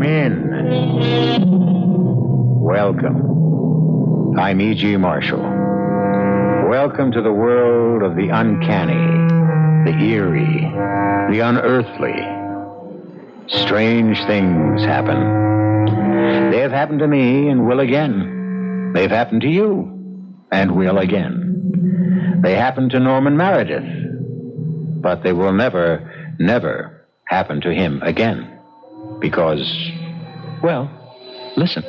Come in. Welcome. I'm E.G. Marshall. Welcome to the world of the uncanny, the eerie, the unearthly. Strange things happen. They have happened to me and will again. They've happened to you and will again. They happened to Norman Meredith, but they will never happen to him again. Because, well, listen. Who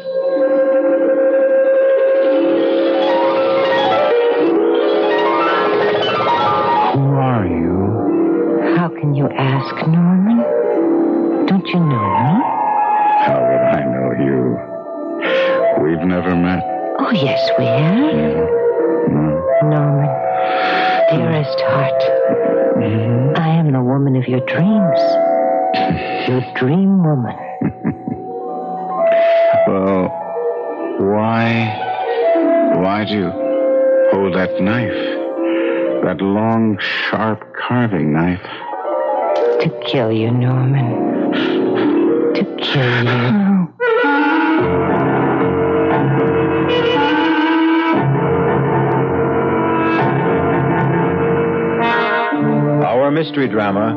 are you? How can you ask, Norman? Don't you know me? How would I know you? We've never met. Oh, yes, we have. Norman, dearest heart, I am the woman of your dreams. Your dream woman. Well, why do you hold that knife? That long, sharp carving knife? To kill you, Norman. To kill you. Our mystery drama,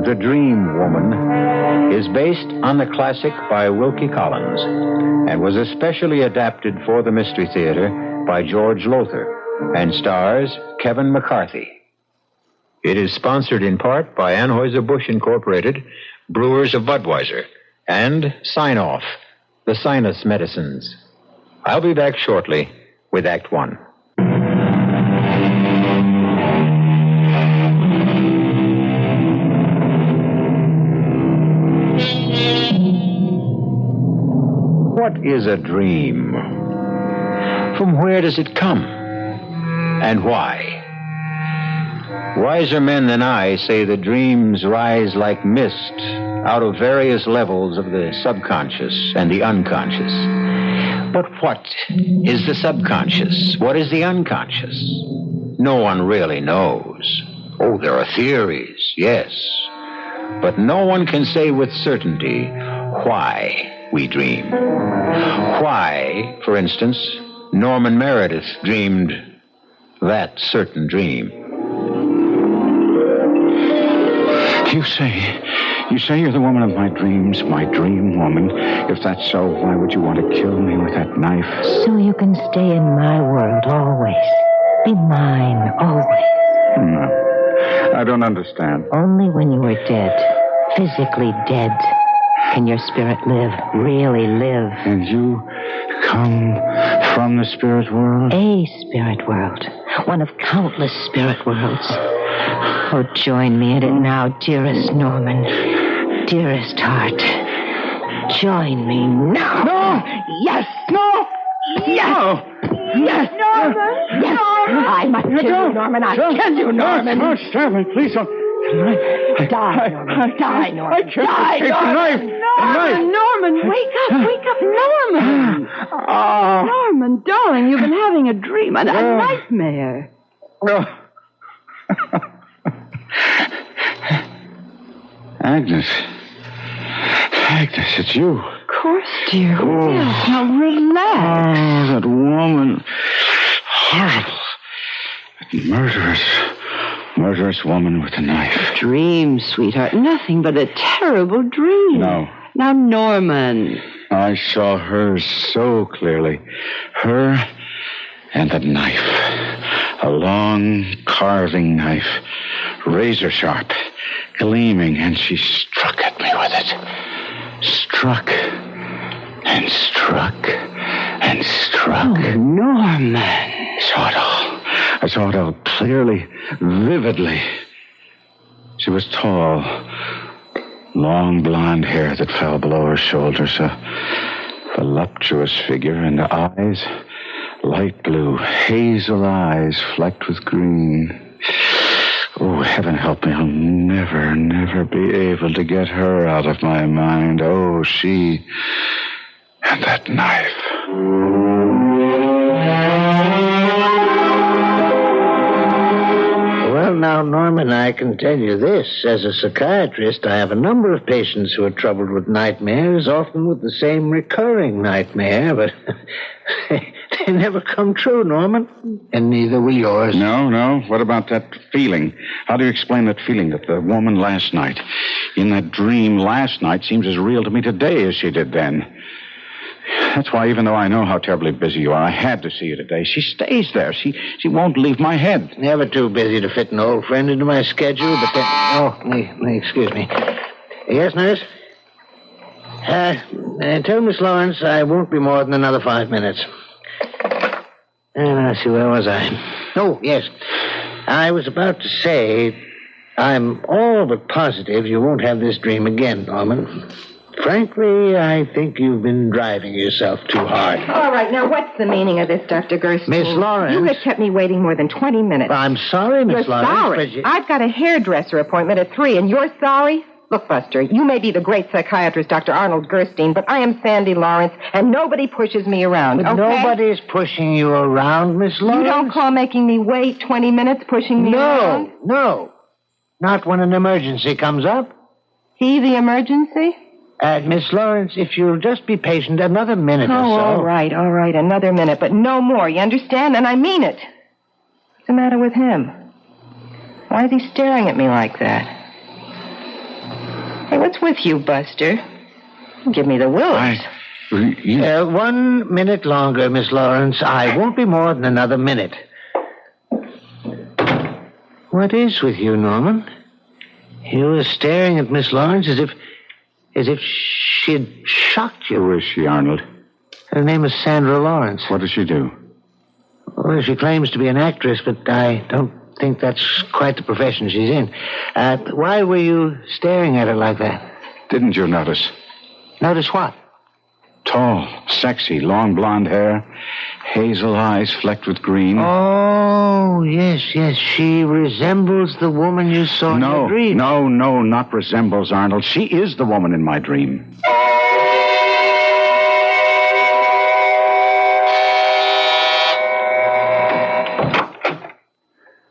The Dream Woman, is based on the classic by Wilkie Collins and was especially adapted for the Mystery Theater by George Lothar and stars Kevin McCarthy. It is sponsored in part by Anheuser-Busch Incorporated, Brewers of Budweiser, and Sign-Off, the sinus medicines. I'll be back shortly with Act One. What is a dream? From where does it come? And why? Wiser men than I say that dreams rise like mist out of various levels of the subconscious and the unconscious. But what is the subconscious? What is the unconscious? No one really knows. Oh, there are theories, yes. But no one can say with certainty why we dream. Why, for instance, Norman Meredith dreamed that certain dream. You say you're the woman of my dreams, my dream woman. If that's so, why would you want to kill me with that knife? So you can stay in my world always. Be mine always. No, I don't understand. Only when you are dead, physically dead, can your spirit live, really live. And you come from the spirit world? A spirit world. One of countless spirit worlds. Oh, join me in it now, dearest Norman. Dearest heart. Join me now. No! Yes! No! Yes! No! Yes! Norman! Yes! Norman! I must kill you, Norman. I'll kill you, Norman. Don't stab me, please don't. Die, Norman. Die, Norman. I can't escape the knife. Norman, wake up, Norman. Norman, darling, you've been having a dream, a nightmare. Agnes, it's you. Of course, dear. Oh. Yes, now relax. Oh, that woman. Horrible. That murderous woman with a knife. Dream, sweetheart. Nothing but a terrible dream. No. Now, Norman. I saw her so clearly. Her and the knife. A long carving knife. Razor sharp. Gleaming, and she struck at me with it. Struck. And struck. And struck. Oh, Norman. I saw it all clearly, vividly. She was tall. Long blonde hair that fell below her shoulders. A voluptuous figure, and eyes, light blue, hazel eyes flecked with green. Oh, heaven help me, I'll never be able to get her out of my mind. Oh, she and that knife. Well, Now, Norman, I can tell you this. As a psychiatrist, I have a number of patients who are troubled with nightmares, often with the same recurring nightmare, but they never come true, Norman. And neither will yours. No. What about that feeling? How do you explain that feeling that the woman last night, in that dream last night, seems as real to me today as she did then? That's why, even though I know how terribly busy you are, I had to see you today. She stays there. She won't leave my head. Never too busy to fit an old friend into my schedule, but then... Oh, excuse me. Yes, nurse? Tell Miss Lawrence I won't be more than another 5 minutes. Let's see, where was I? Oh, yes. I was about to say, I'm all but positive you won't have this dream again, Norman. Frankly, I think you've been driving yourself too hard. All right, now what's the meaning of this, Dr. Gerstein? Miss Lawrence. You have kept me waiting more than 20 minutes. I'm sorry, Miss Lawrence. You're sorry. I've got a hairdresser appointment at 3, and you're sorry? Look, Buster, you may be the great psychiatrist, Dr. Arnold Gerstein, but I am Sandy Lawrence, and nobody pushes me around, but okay? Nobody's pushing you around, Miss Lawrence. You don't call making me wait 20 minutes pushing me around? No. Not when an emergency comes up. See the emergency? Miss Lawrence, if you'll just be patient another minute or so. All right, another minute, but no more, you understand? And I mean it. What's the matter with him? Why is he staring at me like that? Hey, what's with you, Buster? Give me the willies. 1 minute longer, Miss Lawrence. I won't be more than another minute. What is with you, Norman? You were staring at Miss Lawrence as if she'd shocked you. Who is she, Arnold? Her name is Sandra Lawrence. What does she do? Well, she claims to be an actress, but I don't think that's quite the profession she's in. Why were you staring at her like that? Didn't you notice? Notice what? Tall, sexy, long blonde hair, hazel eyes flecked with green. Oh, yes. She resembles the woman you saw in your dream. No, not resembles, Arnold. She is the woman in my dream.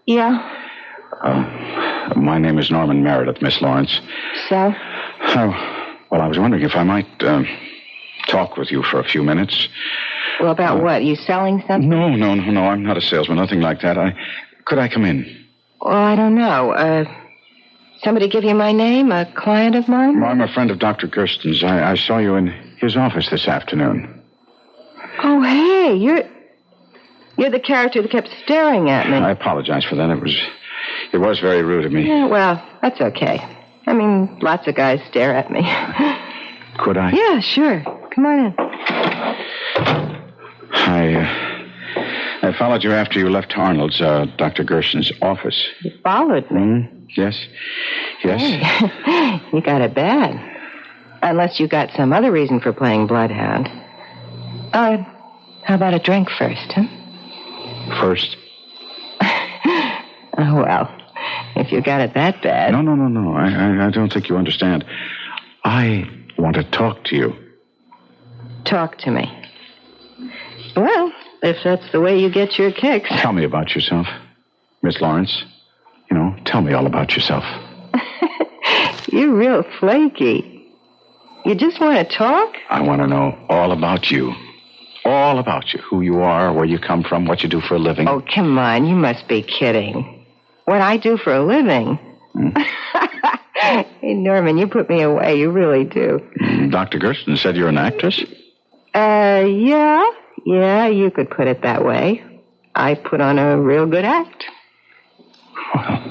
Yeah? My name is Norman Meredith, Miss Lawrence. So? Well, I was wondering if I might talk with you for a few minutes. Well, about what? Are you selling something? No. I'm not a salesman, nothing like that. Could I come in? Well, I don't know. Somebody give you my name? A client of mine? I'm a friend of Dr. Gersten's. I saw you in his office this afternoon. Oh, hey, you're the character that kept staring at me. I apologize for that. It was very rude of me. Yeah, well, that's okay. I mean, lots of guys stare at me. Could I? Yeah, sure. Come on in. I followed you after you left Arnold's, Dr. Gerson's office. You followed me? Yes. Hey, you got it bad. Unless you got some other reason for playing bloodhound. How about a drink first, huh? First? Oh, well, if you got it that bad. No. I don't think you understand. I want to talk to you. Talk to me. Well, if that's the way you get your kicks. Tell me about yourself, Miss Lawrence. Tell me all about yourself. You're real flaky. You just want to talk? I want to know all about you. All about you. Who you are, where you come from, what you do for a living. Oh, come on. You must be kidding. What I do for a living? Hey, Norman, you put me away. You really do. Dr. Gersten said you're an actress? Yeah, you could put it that way. I put on a real good act. Well,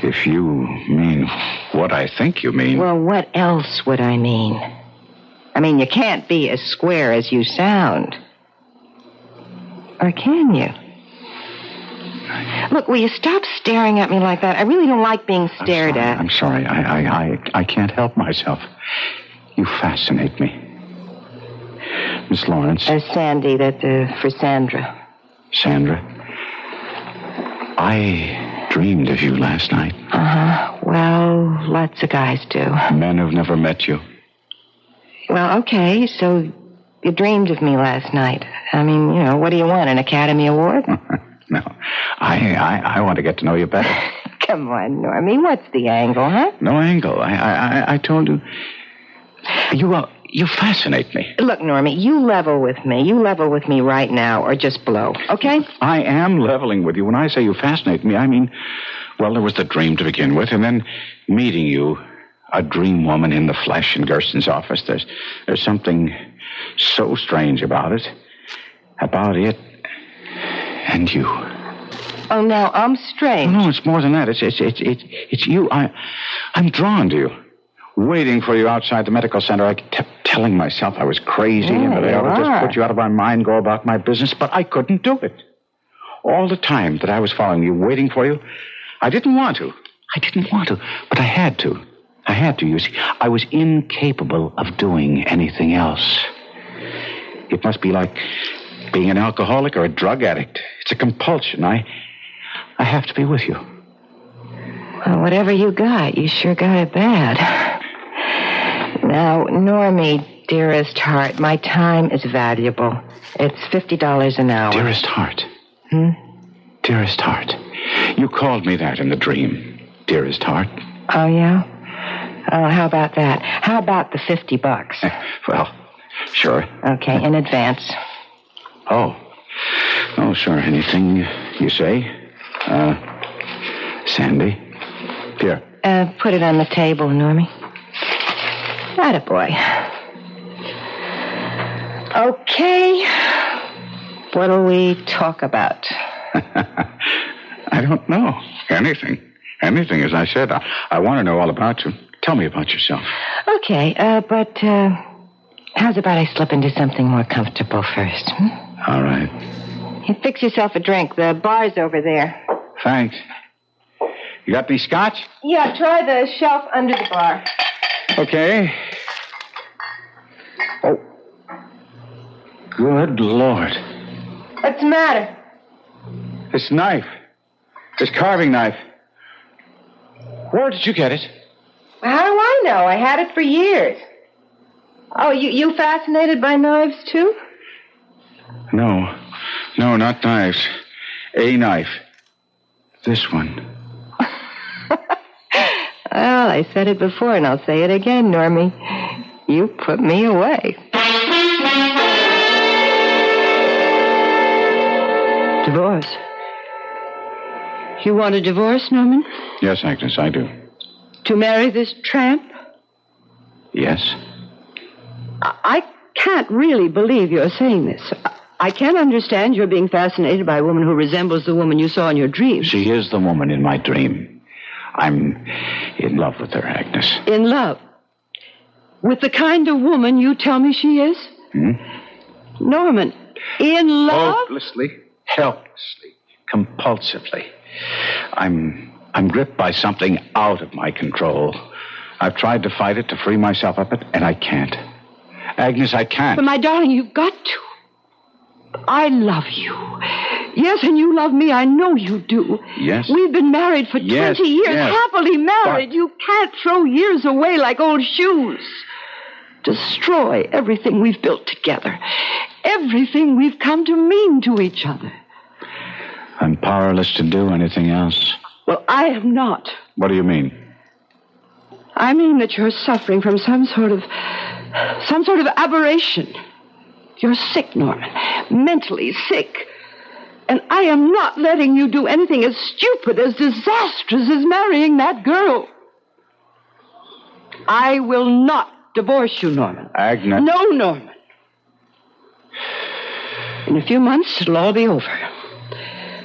if you mean what I think you mean... Well, what else would I mean? I mean, you can't be as square as you sound. Or can you? Look, will you stop staring at me like that? I really don't like being stared at. I'm sorry. I can't help myself. You fascinate me. Miss Lawrence. Sandy, for Sandra. Sandra? I dreamed of you last night. Uh-huh. Well, lots of guys do. Men who've never met you. Well, okay, so you dreamed of me last night. I mean, what do you want, an Academy Award? No. I want to get to know you better. Come on, Normie. What's the angle, huh? No angle. I told you. You fascinate me. Look, Normie, you level with me. You level with me right now, or just blow, okay? I am leveling with you. When I say you fascinate me, I mean, well, there was the dream to begin with, and then meeting you, a dream woman in the flesh in Gersten's office. There's something so strange about it. About it and you. Oh, now I'm strange. No, it's more than that. It's you. I'm drawn to you. Waiting for you outside the medical center. I kept telling myself I was crazy and that I ought to just put you out of my mind, go about my business, but I couldn't do it. All the time that I was following you, waiting for you, I didn't want to. But I had to. You see. I was incapable of doing anything else. It must be like being an alcoholic or a drug addict. It's a compulsion. I have to be with you. Well, whatever you got, you sure got it bad. Now, Normie, dearest heart, my time is valuable. It's $50 an hour. Dearest heart. Dearest heart. You called me that in the dream. Dearest heart. Oh, yeah? Oh, how about that? How about the $50? Well, sure. Okay, in advance. Oh, sure. Anything you say? Sandy? Here. Put it on the table, Normie. Attaboy. Okay. What'll we talk about? I don't know. Anything, as I said. I want to know all about you. Tell me about yourself. Okay, but how's about I slip into something more comfortable first? All right. You fix yourself a drink. The bar's over there. Thanks. You got any scotch? Yeah, try the shelf under the bar. Okay. Oh. Good Lord. What's the matter? This knife. This carving knife. Where did you get it? How do I know? I had it for years. Oh, you fascinated by knives, too? No, not knives. A knife. This one. Well, I said it before, and I'll say it again, Normie. You put me away. Divorce? You want a divorce, Norman? Yes, Agnes, I do. To marry this tramp? Yes. I can't really believe you're saying this. I can't understand your being fascinated by a woman who resembles the woman you saw in your dream. She is the woman in my dream. I'm in love with her, Agnes. In love? With the kind of woman you tell me she is? Norman, in love? Hopelessly, helplessly, compulsively. I'm gripped by something out of my control. I've tried to fight it, to free myself of it, and I can't. Agnes, I can't. But my darling, you've got to. I love you. Yes, and you love me. I know you do. Yes. We've been married for 20 years, yes. happily married. But you can't throw years away like old shoes. Destroy everything we've built together. Everything we've come to mean to each other. I'm powerless to do anything else. Well, I am not. What do you mean? I mean that you're suffering from some sort of aberration. You're sick, Norman. Mentally sick. And I am not letting you do anything as stupid, as disastrous as marrying that girl. I will not divorce you, Norman. Agnes. No, Norman. In a few months, it'll all be over.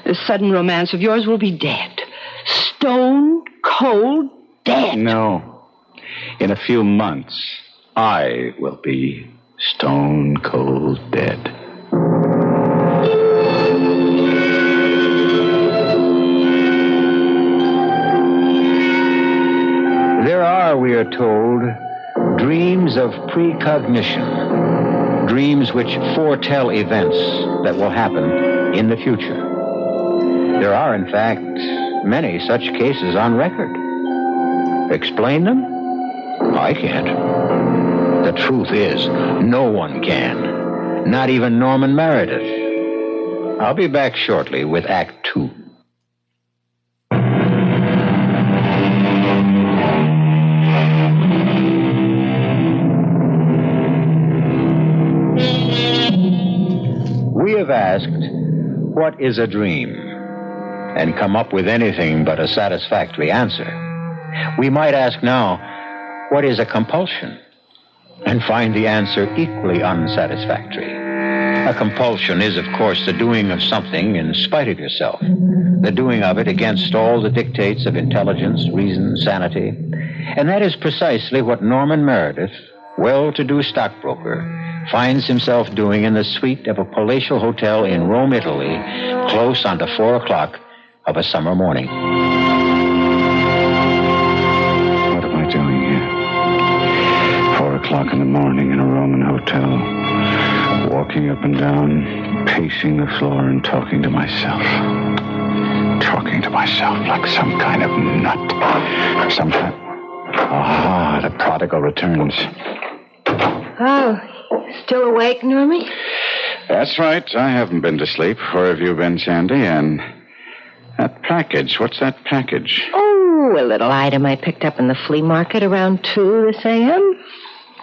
This sudden romance of yours will be dead. Stone cold dead. No. In a few months, I will be stone cold dead. There are, we are told, dreams of precognition, dreams which foretell events that will happen in the future. There are, in fact, many such cases on record. Explain them? I can't. The truth is, no one can. Not even Norman Meredith. I'll be back shortly with Act 2. have asked, what is a dream? And come up with anything but a satisfactory answer. We might ask now, what is a compulsion? And find the answer equally unsatisfactory. A compulsion is, of course, the doing of something in spite of yourself. The doing of it against all the dictates of intelligence, reason, sanity. And that is precisely what Norman Meredith, well-to-do stockbroker, finds himself doing in the suite of a palatial hotel in Rome, Italy, close onto 4 o'clock of a summer morning. What am I doing here? 4 o'clock in the morning in a Roman hotel, walking up and down, pacing the floor and talking to myself. Talking to myself like some kind of nut. Some kind... Ah, the prodigal returns. Oh, still awake, Normie? That's right. I haven't been to sleep. Where have you been, Sandy? And that package. What's that package? Oh, a little item I picked up in the flea market around 2 this a.m.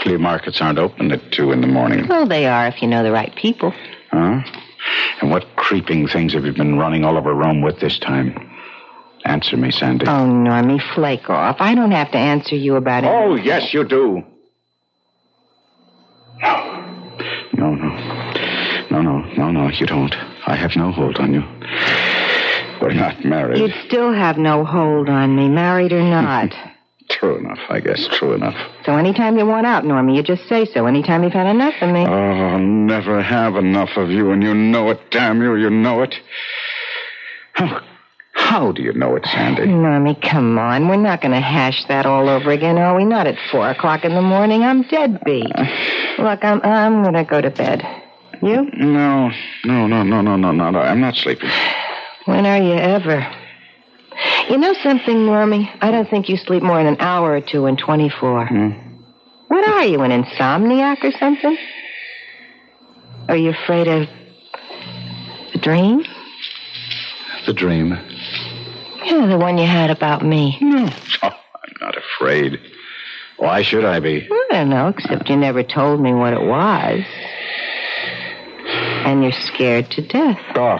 Flea markets aren't open at 2 in the morning. Well, they are if you know the right people. Huh? And what creeping things have you been running all over Rome with this time? Answer me, Sandy. Oh, Normie, flake off. I don't have to answer you about it. Oh, yes, you do. No, you don't. I have no hold on you. We're not married. You'd still have no hold on me, married or not. True enough, I guess. True enough. So anytime you want out, Normie, you just say so. Anytime you've had enough of me. Oh, I'll never have enough of you, and you know it, damn you. You know it. How do you know it, Sandy? Normie, come on. We're not going to hash that all over again, are we? Not at 4 o'clock in the morning. I'm dead beat. Look, I'm going to go to bed. You? No. I'm not sleeping. When are you ever? You know something, Normie? I don't think you sleep more than an hour or two in 24. What are you, an insomniac or something? Are you afraid of the dream? The dream? Yeah, the one you had about me. No. Oh, I'm not afraid. Why should I be? I don't know, except you never told me what it was. And you're scared to death. Oh,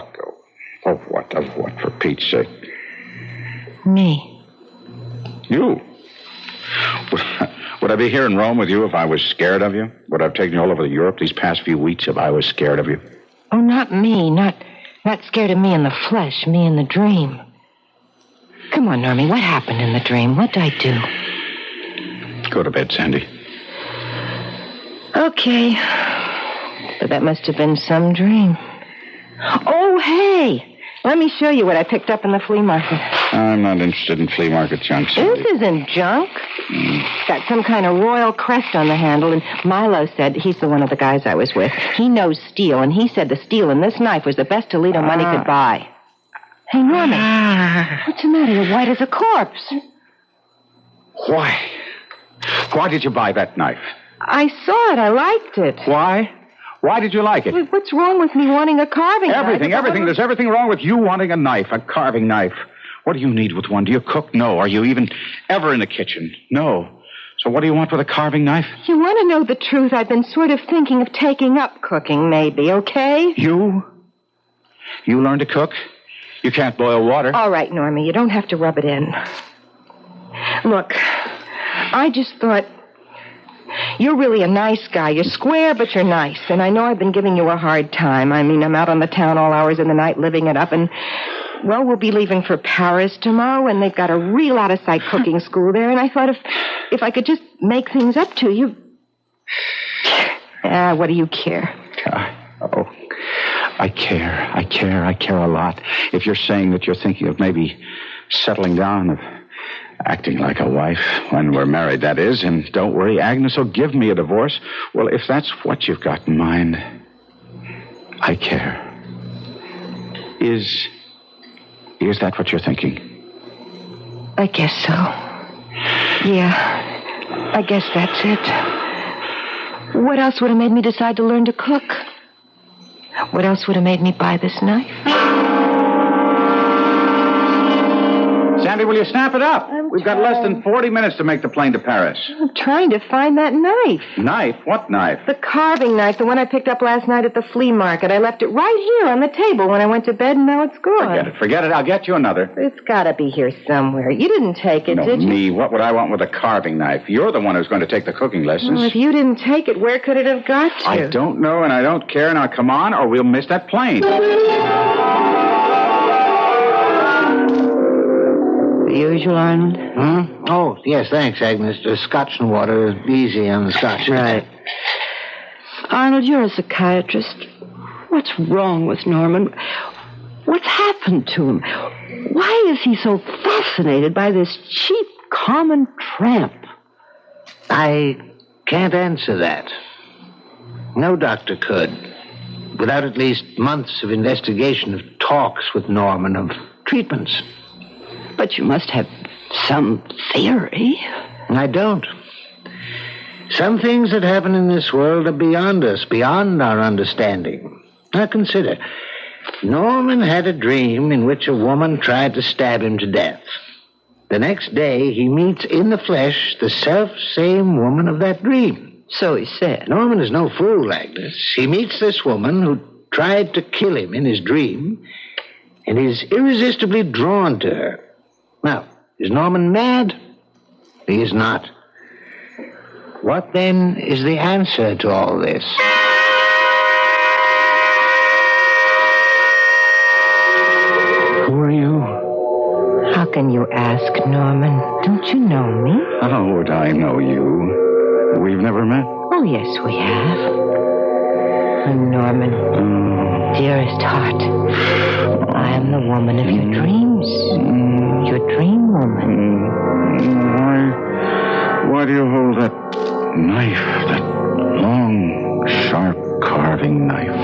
of what? Of what, for Pete's sake? Me. You? Would I be here in Rome with you if I was scared of you? Would I have taken you all over Europe these past few weeks if I was scared of you? Oh, not me. Not scared of me in the flesh, me in the dream. Come on, Normie, what happened in the dream? What did I do? Go to bed, Sandy. Okay. But that must have been some dream. Oh, hey! Let me show you what I picked up in the flea market. I'm not interested in flea market junk, Sandy. This isn't junk. It's got some kind of royal crest on the handle, and Milo said, he's the one of the guys I was with, he knows steel, and he said the steel in this knife was the best Toledo money could buy. Hey, Norman, what's the matter? You're white as a corpse. Why? Why did you buy that knife? I saw it. I liked it. Why? Why did you like it? What's wrong with me wanting a carving knife? Everything. There's everything wrong with you wanting a knife, a carving knife. What do you need with one? Do you cook? No. Are you even ever in the kitchen? No. So what do you want with a carving knife? You want to know the truth? I've been sort of thinking of taking up cooking, maybe, okay? You? You learn to cook? You can't boil water. All right, Normie, you don't have to rub it in. Look, I just thought... You're really a nice guy. You're square, but you're nice. And I know I've been giving you a hard time. I mean, I'm out on the town all hours of the night living it up. And, well, we'll be leaving for Paris tomorrow. And they've got a real out-of-sight cooking school there. And I thought if I could just make things up to you. What do you care? I care a lot. If you're saying that you're thinking of maybe settling down, of acting like a wife when we're married, that is, and don't worry, Agnes will give me a divorce. Well, if that's what you've got in mind, I care. Is that what you're thinking? I guess so. Yeah, I guess that's it. What else would have made me decide to learn to cook? What else would have made me buy this knife? Sandy, will you snap it up? We've got less than 40 minutes to make the plane to Paris. I'm trying to find that knife. Knife? What knife? The carving knife, the one I picked up last night at the flea market. I left it right here on the table when I went to bed, and now it's gone. Forget it. I'll get you another. It's got to be here somewhere. You didn't take it, did you? Me. What would I want with a carving knife? You're the one who's going to take the cooking lessons. Well, if you didn't take it, where could it have got to? I don't know, and I don't care. Now, come on, or we'll miss that plane. The usual, Arnold? Huh? Oh, yes, thanks, Agnes. Scotch and water. Easy on the scotch. Right. Arnold, you're a psychiatrist. What's wrong with Norman? What's happened to him? Why is he so fascinated by this cheap, common tramp? I can't answer that. No doctor could. Without at least months of investigation, of talks with Norman, of treatments. But you must have some theory. I don't. Some things that happen in this world are beyond us, beyond our understanding. Now consider, Norman had a dream in which a woman tried to stab him to death. The next day, he meets in the flesh the self-same woman of that dream. So he said. Norman is no fool, Agnes. He meets this woman who tried to kill him in his dream and is irresistibly drawn to her. Now, is Norman mad? He is not. What, then, is the answer to all this? Who are you? How can you ask, Norman? Don't you know me? How would I know you? We've never met. Oh, yes, we have. Norman, dearest heart, I am the woman of your dreams. Your dream woman. Why do you hold that knife, that long, sharp carving knife?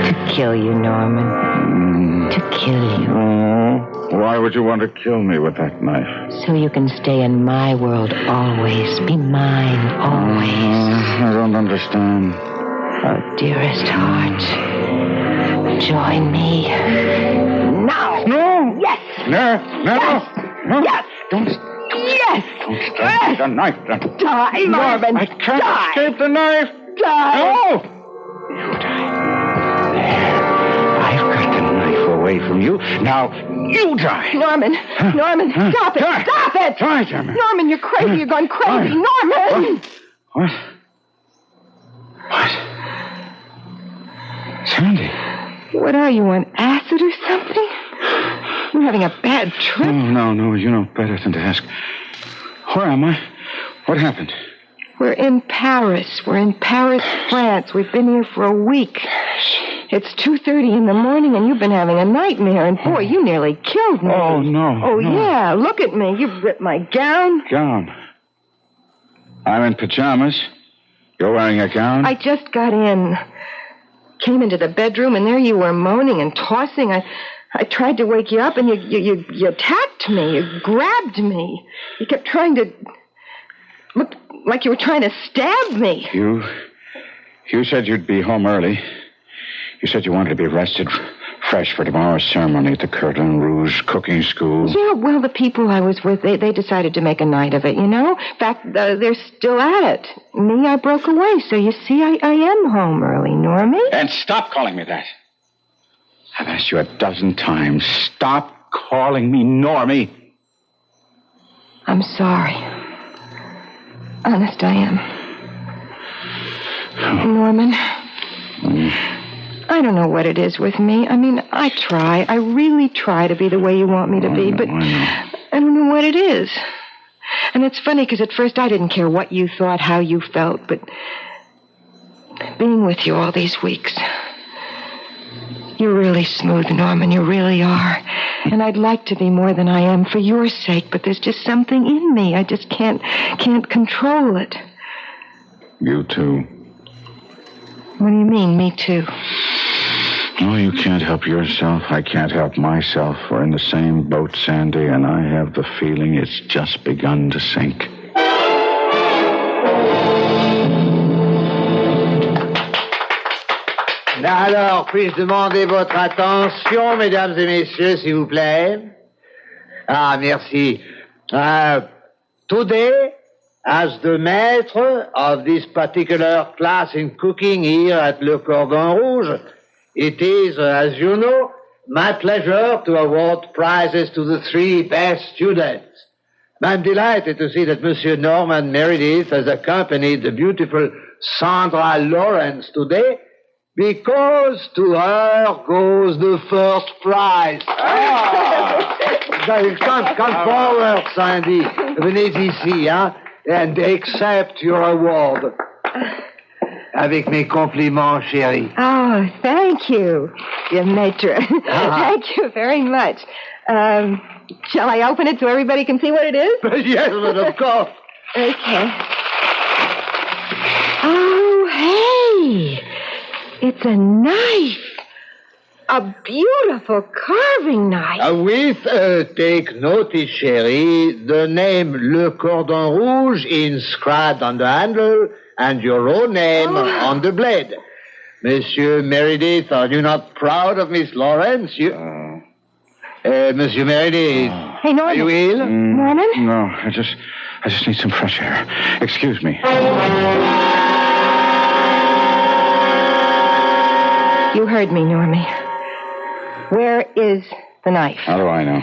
To kill you, Norman. To kill you. Oh, why would you want to kill me with that knife? So you can stay in my world always. Be mine always. I don't understand. Oh, dearest heart, join me. Now! No! Yes! No! Yes! No! Yes! Don't Yes! take the knife. Die, Norman! I can't Die! escape the knife! Die! No! You die. There. I've got the knife away from you. Now, you die. Norman! Norman, stop it! Die. Stop it! Die, damn it. Norman, you're crazy. You're going crazy. Norman! What? Sandy. What are you, on acid or something? You're having a bad trip. No, you know better than to ask. Where am I? What happened? We're in Paris. We're in Paris, France. We've been here for a week. It's 2:30 in the morning, and you've been having a nightmare. And, boy, you nearly killed me. Oh, no. Oh, no. yeah. Look at me. You've ripped my gown. Gown. I'm in pajamas. You're wearing a gown? I just got in. Came into the bedroom, and there you were moaning and tossing. I tried to wake you up, and you attacked me. You grabbed me. You kept trying to... Look like you were trying to stab me. You said you'd be home early. You said you wanted to be rested, fresh for tomorrow's ceremony at the Cordon Rouge cooking school. Yeah, well, the people I was with, they decided to make a night of it, you know? In fact, they're still at it. Me, I broke away, so you see, I am home early, Normie. And stop calling me that. I've asked you 12 times. Stop calling me Normie. I'm sorry. Honest, I am. Norman, I don't know what it is with me. I mean, I try. I really try to be the way you want me to be, but I don't know what it is. And it's funny, because at first I didn't care what you thought, how you felt, but being with you all these weeks... You're really smooth, Norman. You really are. And I'd like to be more than I am for your sake, but there's just something in me. I just can't control it. You too. What do you mean, me too? Oh, you can't help yourself. I can't help myself. We're in the same boat, Sandy, and I have the feeling it's just begun to sink. Alors, puis-je demander votre attention, mesdames et messieurs, s'il vous plaît? Ah, merci. Today, as the maître of this particular class in cooking here at Le Cordon Rouge, it is, as you know, my pleasure to award prizes to the 3 best students. I'm delighted to see that Monsieur Norman Meredith has accompanied the beautiful Sandra Lawrence today, because to her goes the first prize. Come forward, Sandy. Venez ici, hein, and accept your award. Avec mes compliments, chérie. Oh, thank you, dear maître. Thank you very much. Shall I open it so everybody can see what it is? Yes, but of course. Okay. Oh, hey. It's a knife. A beautiful carving knife. Take notice, chérie, the name Le Cordon Rouge inscribed on the handle and your own name on the blade. Monsieur Meredith, are you not proud of Miss Lawrence? Monsieur Meredith. Hey, Norman. Are you ill? Norman? No, I just need some fresh air. Excuse me. You heard me, Normie. Where is the knife? How do I know?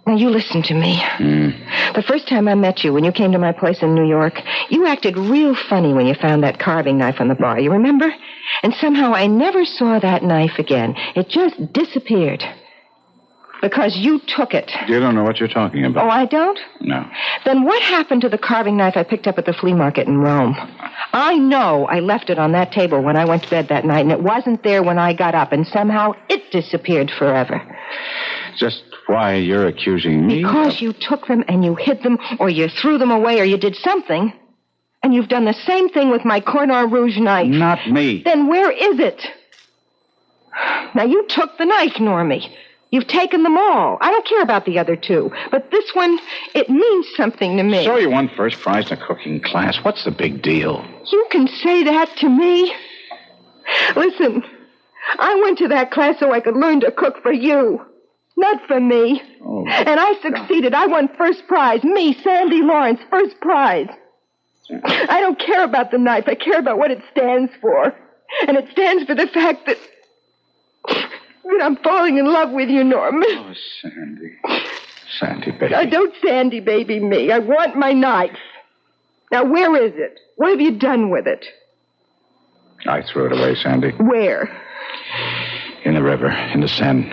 Now, you listen to me. The first time I met you, when you came to my place in New York, you acted real funny when you found that carving knife on the bar. You remember? And somehow I never saw that knife again. It just disappeared. Because you took it. You don't know what you're talking about. Oh, I don't? No. Then what happened to the carving knife I picked up at the flea market in Rome? I know I left it on that table when I went to bed that night, and it wasn't there when I got up, and somehow it disappeared forever. Just why you're accusing me? Because you took them and you hid them, or you threw them away, or you did something. And you've done the same thing with my Cordon Rouge knife. Not me. Then where is it? Now, you took the knife, Normie. You've taken them all. I don't care about the other 2. But this one, it means something to me. So you won first prize in a cooking class. What's the big deal? You can say that to me? Listen, I went to that class so I could learn to cook for you. Not for me. Oh, and I succeeded. I won first prize. Me, Sandy Lawrence, first prize. I don't care about the knife. I care about what it stands for. And it stands for the fact that I'm falling in love with you, Norman. Oh, Sandy. Sandy, baby. Don't Sandy baby me. I want my knife. Now, where is it? What have you done with it? I threw it away, Sandy. Where? In the river, in the Seine.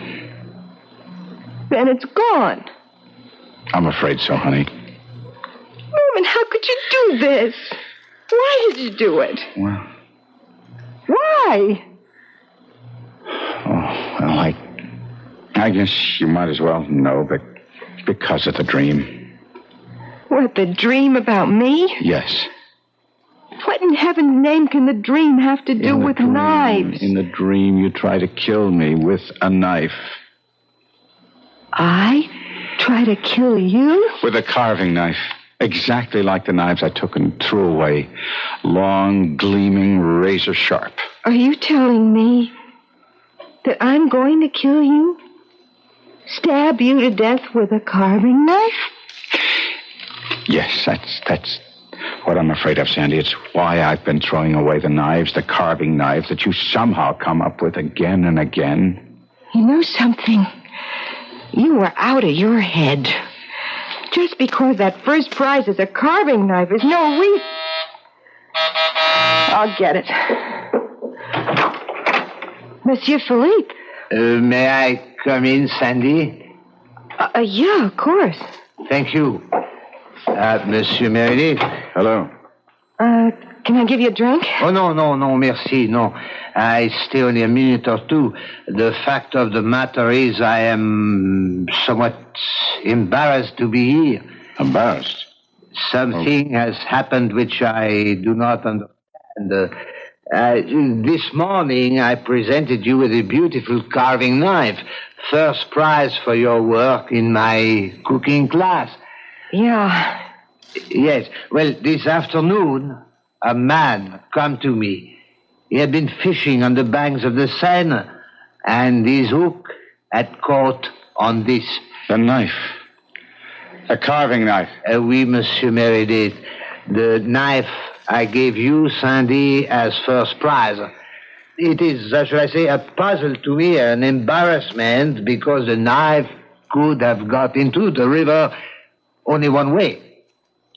Then it's gone. I'm afraid so, honey. Norman, how could you do this? Why did you do it? Well... Why? Well, I guess you might as well know, but because of the dream. What, the dream about me? Yes. What in heaven's name can the dream have to do with knives? In the dream, you try to kill me with a knife. I try to kill you? With a carving knife. Exactly like the knives I took and threw away. Long, gleaming, razor sharp. Are you telling me that I'm going to kill you? Stab you to death with a carving knife? Yes, that's what I'm afraid of, Sandy. It's why I've been throwing away the knives, the carving knives, that you somehow come up with again and again. You know something? You were out of your head. Just because that first prize is a carving knife is no reason. I'll get it. Monsieur Philippe. May I come in, Sandy? Yeah, of course. Thank you. Monsieur Meredith. Hello. Can I give you a drink? Oh, no, merci, no. I stay only a minute or two. The fact of the matter is I am somewhat embarrassed to be here. Embarrassed? Something has happened which I do not understand. This morning I presented you with a beautiful carving knife. First prize for your work in my cooking class. Yeah. Yes. Well, this afternoon, a man come to me. He had been fishing on the banks of the Seine, and his hook had caught on this. The knife. A carving knife. Oui, Monsieur Meredith. The knife I gave you, Sandy, as first prize. It is, should I say, a puzzle to me, an embarrassment, because the knife could have got into the river only one way.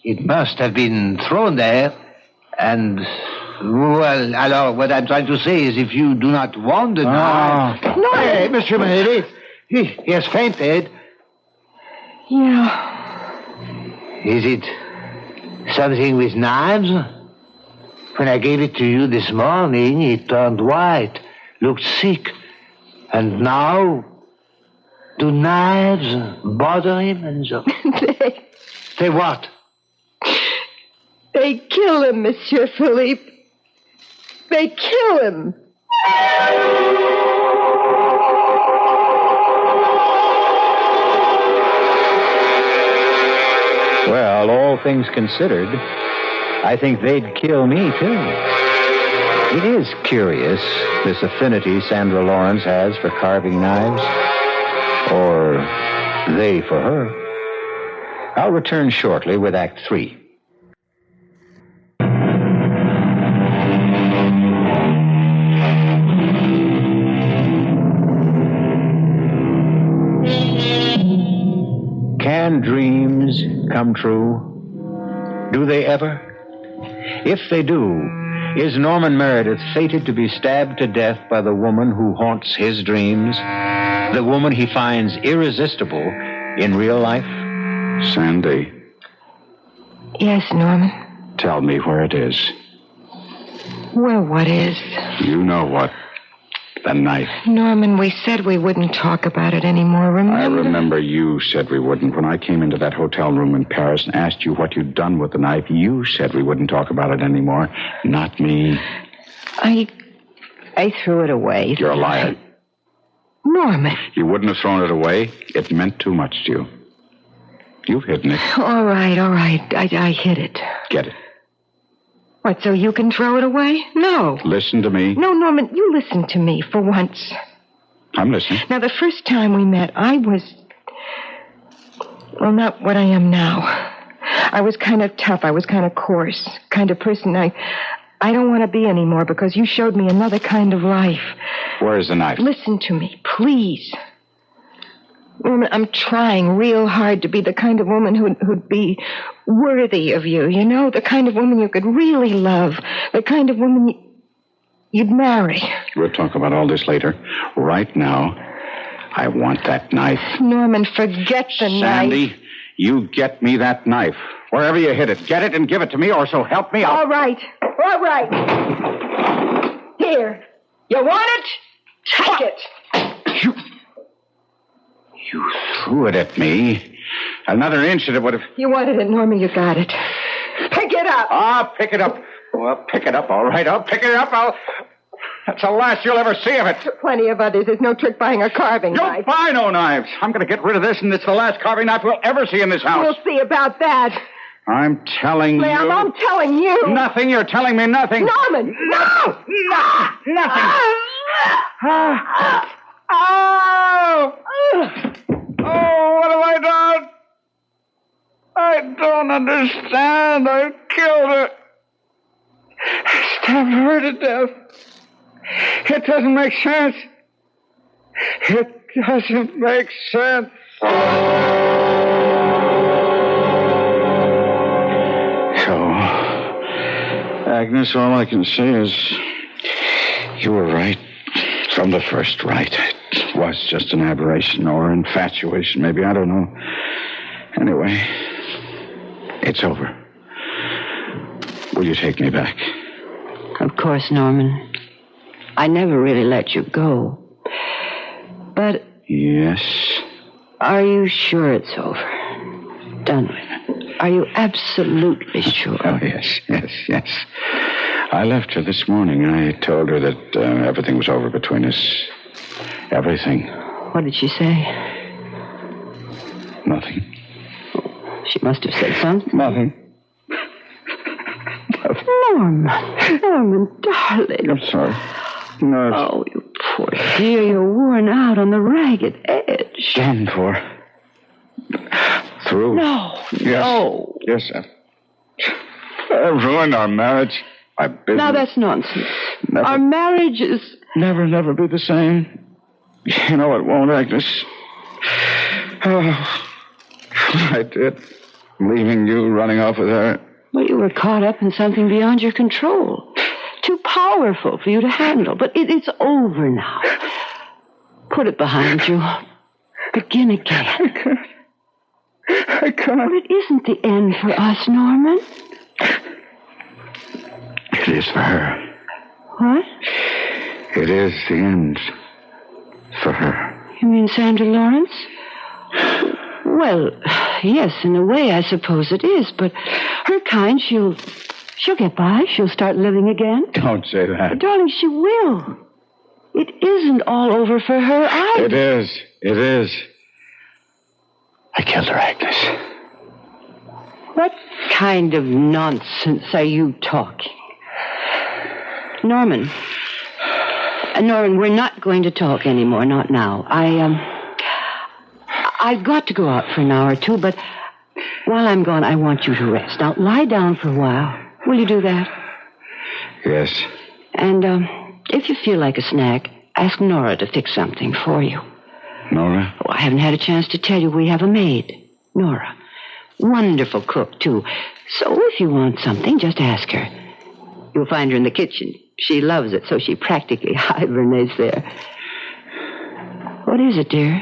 It must have been thrown there, and, well, alors, what I'm trying to say is if you do not want the knife... No, hey, Monsieur Meredith, he has fainted. Yeah. Is it something with knives? When I gave it to you this morning, it turned white, looked sick. And now, do knives bother him and so? They what? They kill him, Monsieur Philippe. They kill him. Well, all things considered, I think they'd kill me, too. It is curious, this affinity Sandra Lawrence has for carving knives. Or they for her. I'll return shortly with Act 3. Can dreams come true? Do they ever? If they do, is Norman Meredith fated to be stabbed to death by the woman who haunts his dreams? The woman he finds irresistible in real life? Sandy, Yes, Norman. tell me where it is. Well, what is? You know what. The knife. Norman, we said we wouldn't talk about it anymore, remember? I remember you said we wouldn't. When I came into that hotel room in Paris and asked you what you'd done with the knife, you said we wouldn't talk about it anymore. Not me. I threw it away. You're a liar. Norman. You wouldn't have thrown it away. It meant too much to you. You've hidden it. All right. I hid it. Get it. What, so you can throw it away? No. Listen to me. No, Norman, you listen to me for once. I'm listening. Now, the first time we met, I was... Well, not what I am now. I was kind of tough. I was kind of coarse. Kind of person I don't want to be anymore because you showed me another kind of life. Where's the knife? Listen to me, please. Norman, I'm trying real hard to be the kind of woman who'd be worthy of you, you know? The kind of woman you could really love. The kind of woman you'd marry. We'll talk about all this later. Right now, I want that knife. Norman, forget the knife. Sandy, you get me that knife. Wherever you hid it, get it and give it to me, or so help me out. All right. Here. You want it? Take it. You threw it at me. Another inch and it would have... You wanted it, Norman. You got it. Pick it up. I'll pick it up. Well, pick it up, all right. I'll pick it up. That's the last you'll ever see of it. Plenty of others. There's no trick buying a carving knife. Don't buy no knives. I'm going to get rid of this, and it's the last carving knife we'll ever see in this house. We'll see about that. I'm telling you... Ma'am, I'm telling you. Nothing. You're telling me nothing. Norman, no! Nothing. Oh! Oh, what have I done? I don't understand. I killed her. I stabbed her to death. It doesn't make sense. It doesn't make sense. So, Agnes, all I can say is you were right from the first, right? It was just an aberration or infatuation, maybe. I don't know. Anyway, it's over. Will you take me back? Of course, Norman. I never really let you go. But Yes. are you sure it's over? Done with. Are you absolutely sure? Oh, yes. I left her this morning. I told her that everything was over between us. Everything. What did she say? Nothing. She must have said something. Nothing. Norman, darling. I'm sorry. No. Oh, you poor dear. You're worn out on the ragged edge. Done for. Through? No. Yes. No. Yes, sir. I've ruined our marriage. My business. Now, that's nonsense. Never. Our marriage is... Never be the same. You know it won't, Agnes. Oh, I did. Leaving you, running off with her. Well, you were caught up in something beyond your control. Too powerful for you to handle. But it's over now. Put it behind you. Begin again. I can't. Well, it isn't the end for us, Norman. It is for her. What? It is the end for her. You mean Sandra Lawrence? Well, yes, in a way, I suppose it is. But her kind, she'll get by. She'll start living again. Don't say that. Darling, she will. It isn't all over for her either. It is. It is. I killed her, Agnes. What kind of nonsense are you talking? Norman, we're not going to talk anymore, not now. I've got to go out for an hour or two, but while I'm gone, I want you to rest. Now, lie down for a while. Will you do that? Yes. And if you feel like a snack, ask Nora to fix something for you. Nora? Oh, I haven't had a chance to tell you we have a maid, Nora. Wonderful cook, too. So if you want something, just ask her. You'll find her in the kitchen. She loves it, so she practically hibernates there. What is it, dear?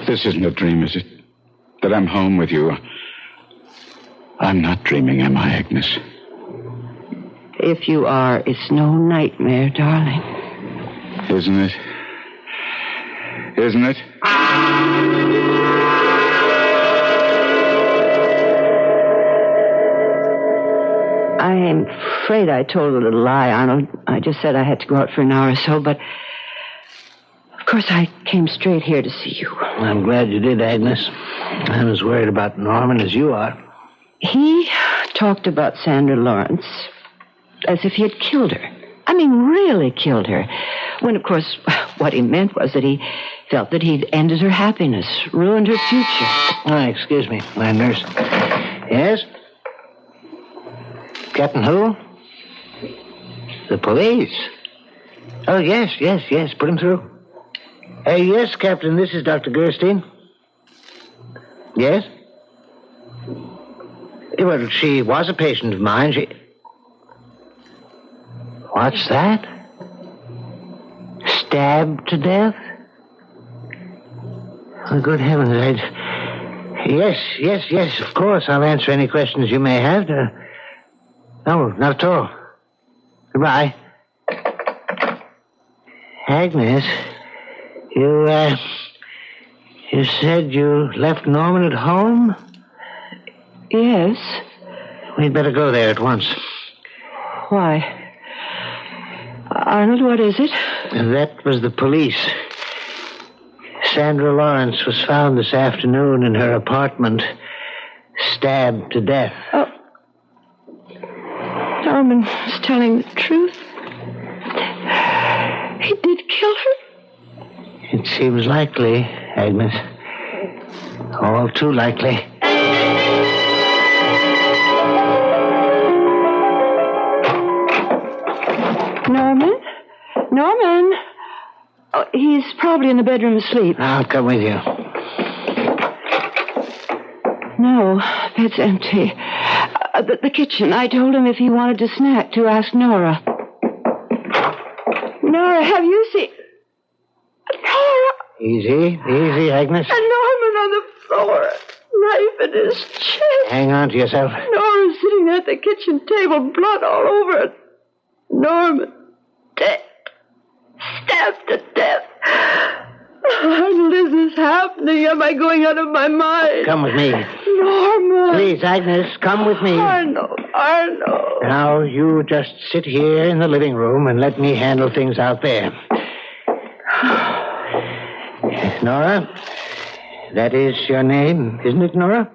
This isn't a dream, is it? That I'm home with you. I'm not dreaming, am I, Agnes? If you are, it's no nightmare, darling. Isn't it? Isn't it? I'm afraid I told a little lie, Arnold. I just said I had to go out for an hour or so, but of course I came straight here to see you. I'm glad you did, Agnes. I'm as worried about Norman as you are. He talked about Sandra Lawrence as if he had killed her. I mean, really killed her. When, of course, what he meant was that he felt that he'd ended her happiness, ruined her future. Excuse me, my nurse. Yes? Captain who? The police. Oh, yes. Put him through. Yes, Captain, this is Dr. Gerstein. Yes? Well, she was a patient of mine. What's that? Stabbed to death? Oh, good heavens, Yes, of course. I'll answer any questions you may have. No, not at all. Goodbye. Agnes, you said you left Norman at home? Yes. We'd better go there at once. Why? Arnold, what is it? That was the police. Sandra Lawrence was found this afternoon in her apartment, stabbed to death. Oh. Norman was telling the truth. He did kill her? It seems likely, Agnes. All too likely. Norman? Oh, he's probably in the bedroom asleep. I'll come with you. No, bed's empty. The kitchen. I told him if he wanted a snack to ask Nora. Nora, have you seen... Nora! Easy, Agnes. And Norman on the floor, knife in his chest. Hang on to yourself. Nora's sitting at the kitchen table, blood all over it. Norman, dead. Stabbed to death. Arnold, is this happening? Am I going out of my mind? Come with me. Norman. Please, Agnes, come with me. Arnold. Now, you just sit here in the living room and let me handle things out there. Nora, that is your name, isn't it, Nora?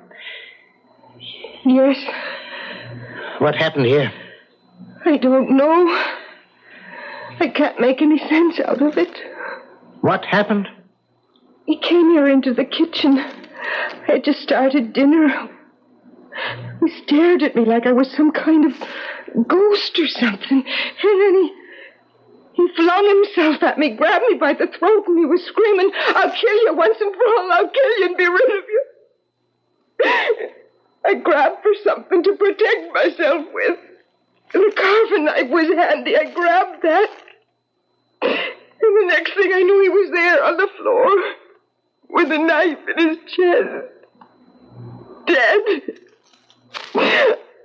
Yes. What happened here? I don't know. I can't make any sense out of it. What happened? He came here into the kitchen. I had just started dinner. He stared at me like I was some kind of ghost or something. And then he flung himself at me, grabbed me by the throat, and he was screaming, "I'll kill you once and for all. I'll kill you and be rid of you." I grabbed for something to protect myself with. The carving knife was handy. I grabbed that. And the next thing I knew, he was there on the floor with a knife in his chest. Dead.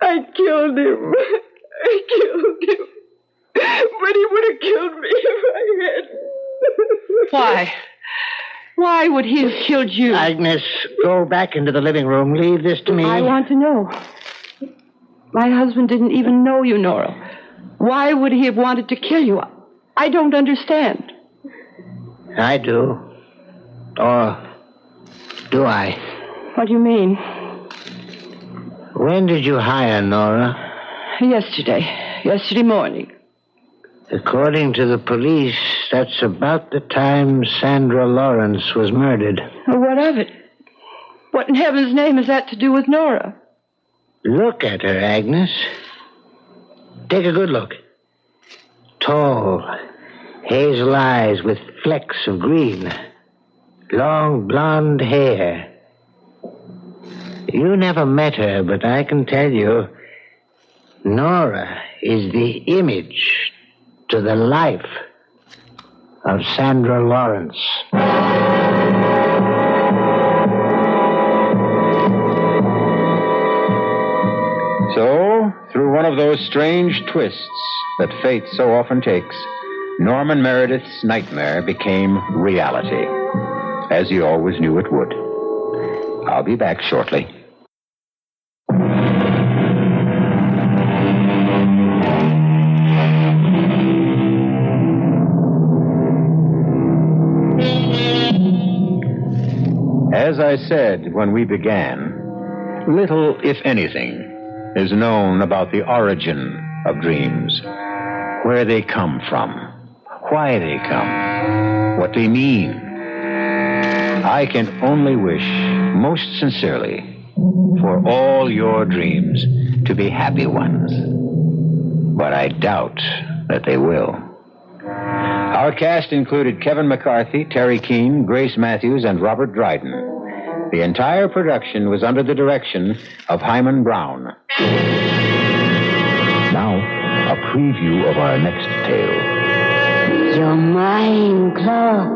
I killed him. I killed him. But he would have killed me if I hadn't. Why? Why would he have killed you? Agnes, go back into the living room. Leave this to me. I want to know. My husband didn't even know you, Nora. Why would he have wanted to kill you? I don't understand. I do. Or do I? What do you mean? When did you hire Nora? Yesterday morning. According to the police, that's about the time Sandra Lawrence was murdered. Well, what of it? What in heaven's name has that to do with Nora? Look at her, Agnes. Take a good look. Tall, hazel eyes with flecks of green. Long blonde hair. You never met her, but I can tell you, Nora is the image to the life of Sandra Lawrence. So, through one of those strange twists that fate so often takes, Norman Meredith's nightmare became reality, as he always knew it would. I'll be back shortly. As I said when we began, little, if anything, is known about the origin of dreams. Where they come from, why they come, what they mean. I can only wish, most sincerely, for all your dreams to be happy ones. But I doubt that they will. Our cast included Kevin McCarthy, Terry Keane, Grace Matthews, and Robert Dryden. The entire production was under the direction of Hyman Brown. Now, a preview of our next tale. You're mine, Claude.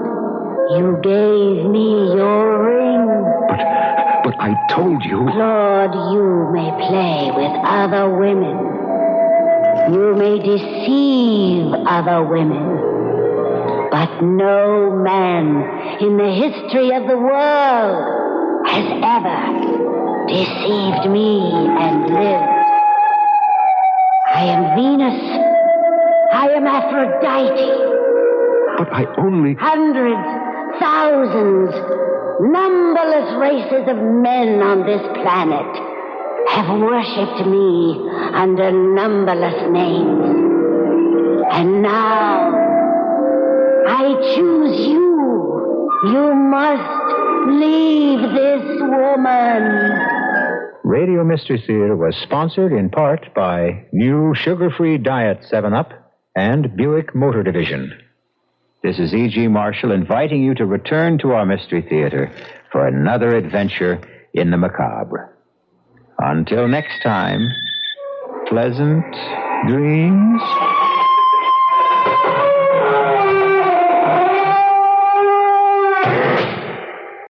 You gave me your ring. But I told you. Claude, you may play with other women. You may deceive other women. But no man in the history of the world has ever deceived me and lived. I am Venus. I am Aphrodite. But I only... Hundreds, thousands, numberless races of men on this planet have worshipped me under numberless names. And now, I choose you. You must leave this woman. Radio Mystery Theater was sponsored in part by new sugar-free diet 7-Up and Buick Motor Division. This is E.G. Marshall inviting you to return to our Mystery Theater for another adventure in the macabre. Until next time, pleasant dreams.